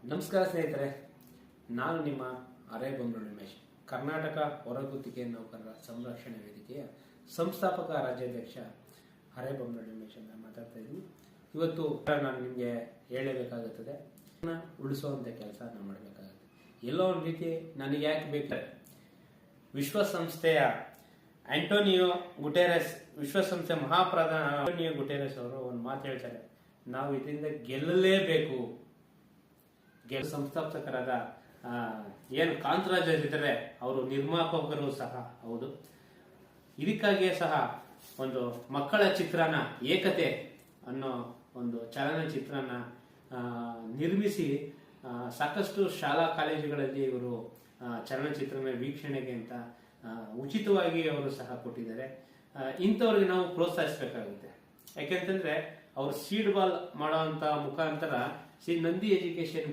ನಮಸ್ಕಾರ ಸ್ನೇಹಿತರೆ, ನಾನು ನಿಮ್ಮ ಅರೇಬೊಮ್ಮನಹಳ್ಳಿ ಉಮೇಶ್, ಕರ್ನಾಟಕ ಹೊರಗುತ್ತಿಗೆ ನೌಕರರ ಸಂರಕ್ಷಣೆ ವೇದಿಕೆಯ ಸಂಸ್ಥಾಪಕ ರಾಜ್ಯಾಧ್ಯಕ್ಷ ಅರೇಬೊಮ್ಮನಹಳ್ಳಿ ಉಮೇಶ್ ಅಂತ ಮಾತಾಡ್ತಾ ಇದ್ದೀನಿ. ಇವತ್ತು ನಾನು ನಿಮಗೆ ಹೇಳಬೇಕಾಗುತ್ತದೆ, ಉಳಿಸುವಂಥ ಕೆಲಸ ನಾನು ಮಾಡಬೇಕಾಗುತ್ತೆ. ಎಲ್ಲೋ ಒಂದು ರೀತಿ ನನಗೆ ಯಾಕೆ ಬೇಕಾದ್ರೆ ವಿಶ್ವಸಂಸ್ಥೆಯ ಆಂಟೋನಿಯೋ ಗುಟೆರಸ್, ವಿಶ್ವಸಂಸ್ಥೆ ಮಹಾಪ್ರಧಾನ ಆಂಟೋನಿಯೋ ಗುಟೆರಸ್ ಅವರು ಒಂದು ಮಾತು ಹೇಳ್ತಾರೆ, ನಾವು ಇದರಿಂದ ಗೆಲ್ಲಲೇಬೇಕು. ಸಂಸ್ಥಾಪಕರಾದ ಏನು ಕಾಂತರಾಜರಿದ್ದಾರೆ, ಅವರು ನಿರ್ಮಾಪಕರು ಸಹ ಹೌದು. ಇದಕ್ಕಾಗಿಯೇ ಸಹ ಒಂದು ಮಕ್ಕಳ ಚಿತ್ರನ ಏಕತೆ ಅನ್ನೋ ಒಂದು ಚಲನಚಿತ್ರನ ನಿರ್ಮಿಸಿ ಸಾಕಷ್ಟು ಶಾಲಾ ಕಾಲೇಜುಗಳಲ್ಲಿ ಇವರು ಚಲನಚಿತ್ರನ ವೀಕ್ಷಣೆಗೆ ಅಂತ ಉಚಿತವಾಗಿ ಅವರು ಸಹ ಕೊಟ್ಟಿದ್ದಾರೆ. ಇಂಥವ್ರಿಗೆ ನಾವು ಪ್ರೋತ್ಸಾಹಿಸಬೇಕಾಗುತ್ತೆ. ಯಾಕೆಂತಂದ್ರೆ ಅವ್ರು ಸೀಡ್ ಬಾಲ್ ಮಾಡೋಂಥ ಮುಖಾಂತರ ನಂದಿ ಎಜುಕೇಶನ್